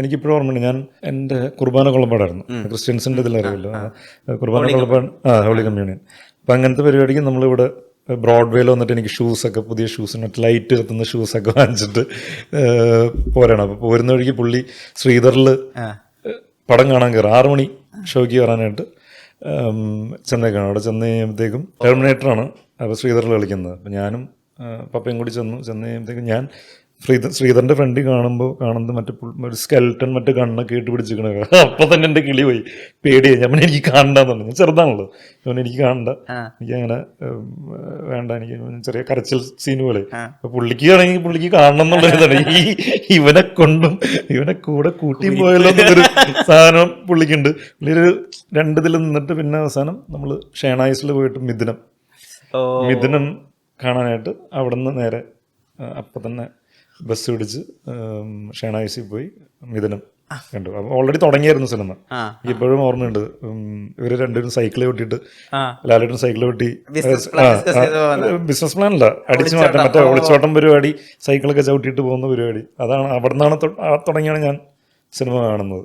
എനിക്കിപ്പോഴും ഓർമ്മയുണ്ട്. ഞാൻ എൻ്റെ കുർബാന കൊള്ളപ്പാടായിരുന്നു, ക്രിസ്ത്യൻസിൻ്റെ ഇതിലറിയില്ലോ, കുർബാന കൊള്ളപ്പാട്, ഹോളി കമ്മ്യൂണിയൻ. അപ്പം അങ്ങനത്തെ പരിപാടിക്ക് നമ്മളിവിടെ ബ്രോഡ്വേയിൽ വന്നിട്ട് എനിക്ക് ഷൂസൊക്കെ, പുതിയ ഷൂസ്, ലൈറ്റ് എത്തുന്ന ഷൂസൊക്കെ വാങ്ങിച്ചിട്ട് പോരണം. അപ്പോൾ പോരുന്ന വഴിക്ക് പുള്ളി ശ്രീധറിൽ പടം കാണാൻ കയറും, 6 മണി ഷോയ്ക്ക് കയറാനായിട്ട് ചെന്നേക്കാണ്. അവിടെ ചെന്ന് കഴിയുമ്പോഴത്തേക്കും ടെർമിനേറ്ററാണ് അപ്പോൾ ശ്രീധറിൽ കളിക്കുന്നത്. അപ്പോൾ ഞാനും പപ്പയും കൂടി ചെന്ന് കഴിയുമ്പോഴത്തേക്കും ഞാൻ ശ്രീധറിൻ്റെ ഫ്രണ്ടിൽ കാണുന്നത് മറ്റേ ഒരു സ്കെൽട്ടൺ മറ്റേ കണ്ണൊക്കെ ഇട്ട് പിടിച്ചിരിക്കണ. അപ്പം തന്നെ എൻ്റെ കിളി പോയി, പേടിയായി. ഞാൻ എനിക്ക് കാണണ്ടെന്നുണ്ട്, ഞാൻ ചെറുതാണല്ലോ, എനിക്ക് കാണണ്ട, എനിക്കങ്ങനെ വേണ്ട, എനിക്ക് ചെറിയ കരച്ചിൽ സീൻ പോലെ. അപ്പൊ പുള്ളിക്കാണെങ്കിൽ പുള്ളിക്ക് കാണണം എന്നുള്ളതാണ്. ഇവനെ കൂടെ കൂട്ടി പോയല്ലോ എന്നൊരു സാധനം പുള്ളിക്കുണ്ട്. പുള്ളിയൊരു 2 ഇതിൽ നിന്നിട്ട് പിന്നെ അവസാനം നമ്മൾ ഷേണായിസിൽ പോയിട്ട് മിഥുനം കാണാനായിട്ട് അവിടെ നിന്ന് നേരെ അപ്പം തന്നെ ബസ് പിടിച്ച് ഷേണായിസിൽ പോയി മിഥുനം കണ്ടു. അപ്പം ഓൾറെഡി തുടങ്ങിയായിരുന്നു സിനിമ. ഇപ്പോഴും ഓർമ്മയുണ്ട്, ഇവര് രണ്ടുപേരും സൈക്കിൾ ഓട്ടിയിട്ട്, ലാലേട്ടൻ സൈക്കിൾ ഓട്ടി, ബിസിനസ് പ്ലാൻ അല്ല, അടിച്ചു മാറ്റാൻ, മറ്റേ ഒളിച്ചോട്ടം പരിപാടി, സൈക്കിളൊക്കെ ചവിട്ടിയിട്ട് പോകുന്ന പരിപാടി. അതാണ് അവിടെ നിന്നാണ് തുടങ്ങിയാണ് ഞാൻ സിനിമ കാണുന്നത്.